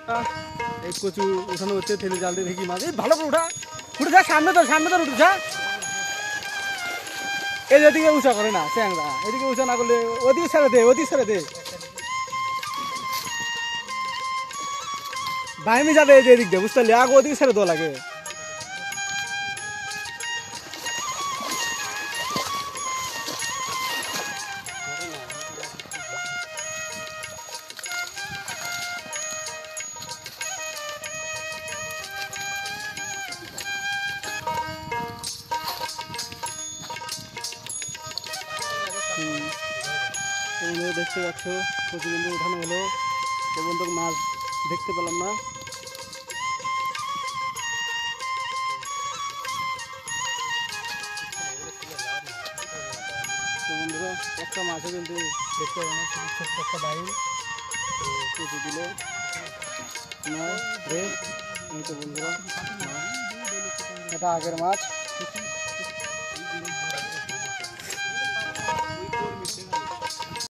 এই কচু উঠানো হচ্ছে থেলে জাল দিয়ে দেখি মাছ। এই ভালো করে উঠা, উঠে যা, সামনে ধর উঠে যা। এই এদিকে উঁচা করে না চ্যাংরা, এদিকে উঁচা না করলে ওদিকে ছেড়ে দে বাইমি যাবে এই যে এদিক দিয়ে, বুঝতে পারলি? আগে ওদিকে ছেড়ে দেওয়া লাগে। দেখতে পাচ্ছ কচু বন্ধু উঠানো হলো, এ বন্ধু মাছ দেখতে পেলাম না। তো বন্ধুরা একটা মাছও কিন্তু দেখতে পাবো না, শুধু ছোট্ট একটা বাইল কচু দিল রে। এই তো বন্ধুরা এটা আগের মাছ।